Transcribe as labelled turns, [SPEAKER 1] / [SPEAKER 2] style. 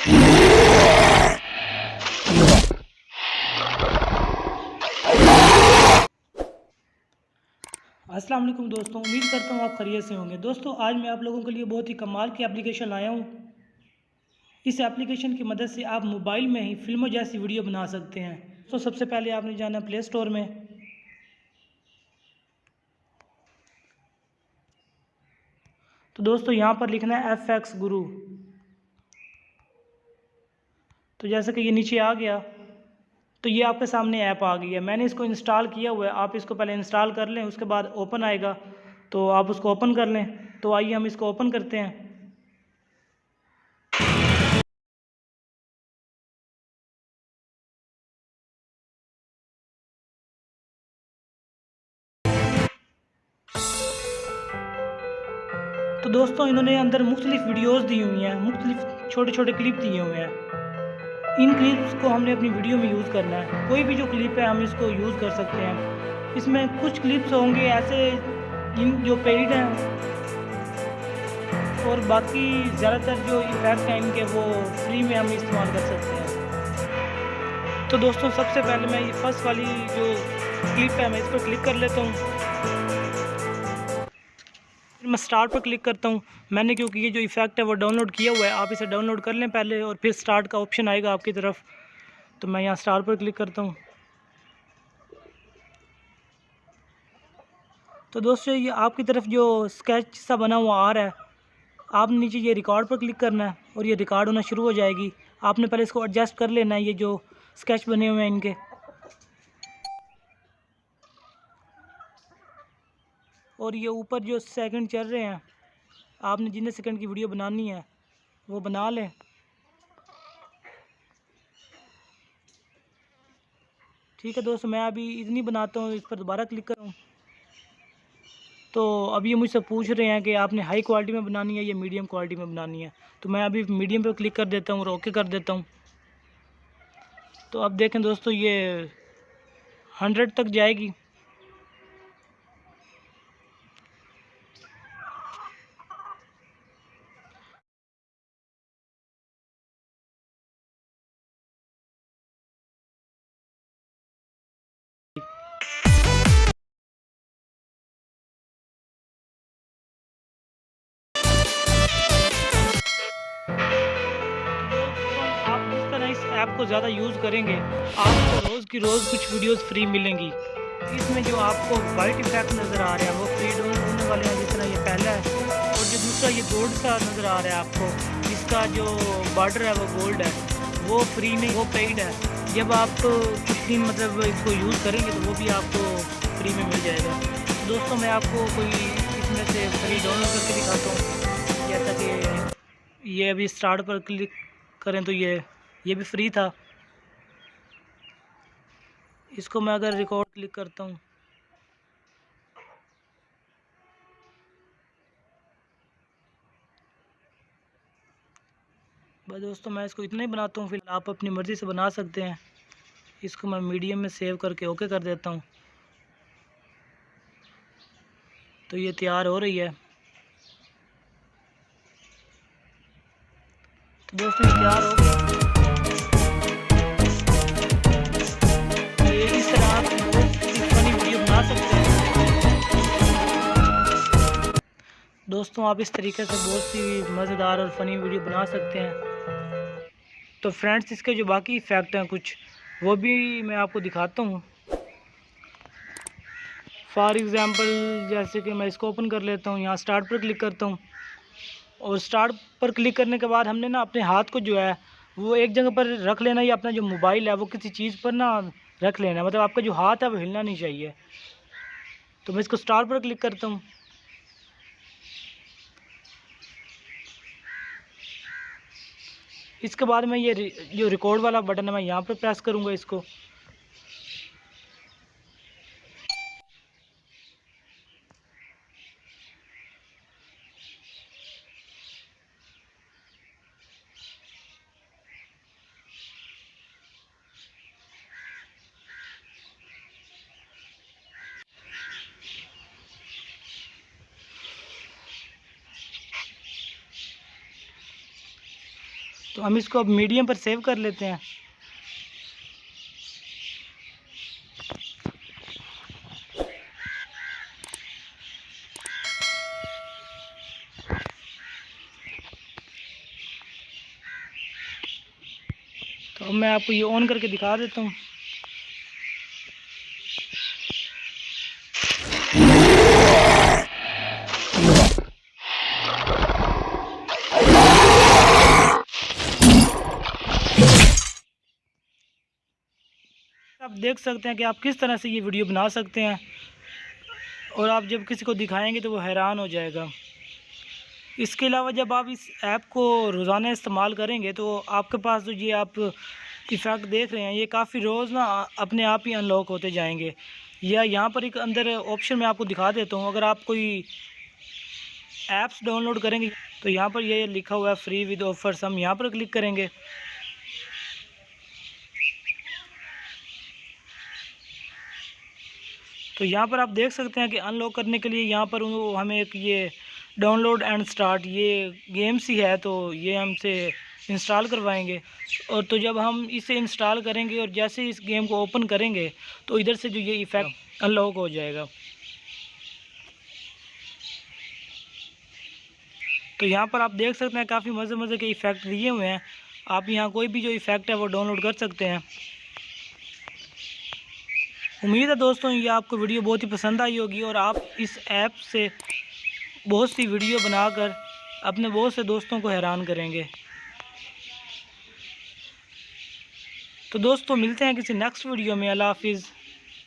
[SPEAKER 1] अस्सलाम वालेकुम दोस्तों, उम्मीद करता हूँ आप खैरियत से होंगे। दोस्तों आज मैं आप लोगों के लिए बहुत ही कमाल की एप्लीकेशन लाया हूँ। इस एप्लीकेशन की मदद से आप मोबाइल में ही फिल्मों जैसी वीडियो बना सकते हैं। तो सबसे पहले आपने जाना प्ले स्टोर में। तो दोस्तों यहाँ पर लिखना है FX गुरु। तो जैसे कि ये नीचे आ गया तो ये आपके सामने ऐप आ गई है। मैंने इसको इंस्टॉल किया हुआ है, आप इसको पहले इंस्टॉल कर लें, उसके बाद ओपन आएगा तो आप उसको ओपन कर लें। तो आइए हम इसको ओपन करते हैं। तो दोस्तों इन्होंने अंदर मुख्तलिफ वीडियोज़ दी हुई हैं, मुख्तलिफ छोटे छोटे क्लिप दिए हुए हैं। इन क्लिप्स को हमने अपनी वीडियो में यूज़ करना है। कोई भी जो क्लिप है हम इसको यूज़ कर सकते हैं। इसमें कुछ क्लिप्स होंगे ऐसे जो पेड हैं और बाकी ज़्यादातर जो इफेक्ट हैं इनके वो फ्री में हम इस्तेमाल कर सकते हैं। तो दोस्तों सबसे पहले मैं ये फर्स्ट वाली जो क्लिप है मैं इस पर क्लिक कर लेता हूँ। फिर मैं स्टार्ट पर क्लिक करता हूँ। मैंने क्योंकि ये जो इफेक्ट है वो डाउनलोड किया हुआ है, आप इसे डाउनलोड कर लें पहले और फिर स्टार्ट का ऑप्शन आएगा आपकी तरफ। तो मैं यहाँ स्टार्ट पर क्लिक करता हूँ। तो दोस्तों ये आपकी तरफ जो स्केच सा बना हुआ आ रहा है, आपने नीचे ये रिकॉर्ड पर क्लिक करना है और ये रिकॉर्ड होना शुरू हो जाएगी। आपने पहले इसको एडजस्ट कर लेना है, ये जो स्केच बने हुए हैं इनके। और ये ऊपर जो सेकंड चल रहे हैं, आपने जितने सेकंड की वीडियो बनानी है वो बना लें। ठीक है दोस्तों, मैं अभी इतनी बनाता हूँ, इस पर दोबारा क्लिक करूँ। तो अभी ये मुझसे पूछ रहे हैं कि आपने हाई क्वालिटी में बनानी है या मीडियम क्वालिटी में बनानी है। तो मैं अभी मीडियम पे क्लिक कर देता हूँ और ओके कर देता हूँ। तो अब देखें दोस्तों ये 100 तक जाएगी। आप जिस तरह इस ऐप को ज़्यादा यूज़ करेंगे आपको रोज़ की रोज़ कुछ वीडियोस फ्री मिलेंगी। इसमें जो आपको वाइट इफेक्ट नज़र आ रहा है वो फ्री डाउनलोड होने वाले हैं, जिस तरह ये पहला है। और जो दूसरा ये गोल्ड सा नज़र आ रहा है आपको, इसका जो बॉर्डर है वो गोल्ड है, वो फ्री में, वो पेड है। जब आप कुछ दिन मतलब इसको यूज़ करेंगे तो वो भी आपको फ्री में मिल जाएगा। तो दोस्तों मैं आपको कोई इसमें से फ्री डाउनलोड करके दिखाता हूँ। जैसा कि ये अभी स्टार्ट पर क्लिक करें तो ये भी फ्री था। इसको मैं अगर रिकॉर्ड क्लिक करता हूँ, बस दोस्तों मैं इसको इतना ही बनाता हूँ। फिर आप अपनी मर्ज़ी से बना सकते हैं। इसको मैं मीडियम में सेव करके ओके कर देता हूँ। तो ये तैयार हो रही है। तो दोस्तों ये तैयार हो गया। ये इस तरह आप बहुत सी फनी वीडियो बना सकते हैं। दोस्तों आप इस तरीके से बहुत सी मज़ेदार और फ़नी वीडियो बना सकते हैं। तो फ्रेंड्स इसके जो बाकी इफ़ेक्ट हैं कुछ वो भी मैं आपको दिखाता हूँ। फॉर एग्ज़ाम्पल जैसे कि मैं इसको ओपन कर लेता हूँ, यहाँ स्टार्ट पर क्लिक करता हूँ। और स्टार्ट पर क्लिक करने के बाद हमने ना अपने हाथ को जो है वो एक जगह पर रख लेना, या अपना जो मोबाइल है वो किसी चीज़ पर ना रख लेना, मतलब आपका जो हाथ है वो हिलना नहीं चाहिए। तो मैं इसको स्टार्ट पर क्लिक करता हूँ। इसके बाद मैं ये जो रिकॉर्ड वाला बटन है मैं यहाँ पर प्रेस करूँगा इसको। तो हम इसको अब मीडियम पर सेव कर लेते हैं। तो अब मैं आपको ये ऑन करके दिखा देता हूँ। आप देख सकते हैं कि आप किस तरह से ये वीडियो बना सकते हैं, और आप जब किसी को दिखाएंगे तो वो हैरान हो जाएगा। इसके अलावा जब आप इस ऐप को रोज़ाना इस्तेमाल करेंगे तो आपके पास जो ये आप इफ़ेक्ट देख रहे हैं ये काफ़ी रोज़ ना अपने आप ही अनलॉक होते जाएंगे। या यहाँ पर एक अंदर ऑप्शन मैं आपको दिखा देता हूँ। अगर आप कोई ऐप्स डाउनलोड करेंगे तो यहाँ पर ये लिखा हुआ है फ्री विद ऑफर्स, हम यहाँ पर क्लिक करेंगे। तो यहाँ पर आप देख सकते हैं कि अनलॉक करने के लिए यहाँ पर हमें एक ये डाउनलोड एंड स्टार्ट ये गेम्स ही है, तो ये हमसे इंस्टॉल करवाएंगे। और तो जब हम इसे इंस्टॉल करेंगे और जैसे इस गेम को ओपन करेंगे तो इधर से जो ये इफ़ेक्ट अनलॉक हो जाएगा। तो यहाँ पर आप देख सकते हैं काफ़ी मज़े मज़े के इफ़ेक्ट दिए हुए हैं। आप यहाँ कोई भी जो इफ़ेक्ट है वो डाउनलोड कर सकते हैं। उम्मीद है दोस्तों ये आपको वीडियो बहुत ही पसंद आई होगी और आप इस ऐप से बहुत सी वीडियो बनाकर अपने बहुत से दोस्तों को हैरान करेंगे। तो दोस्तों मिलते हैं किसी नेक्स्ट वीडियो में। अल्लाह हाफिज़।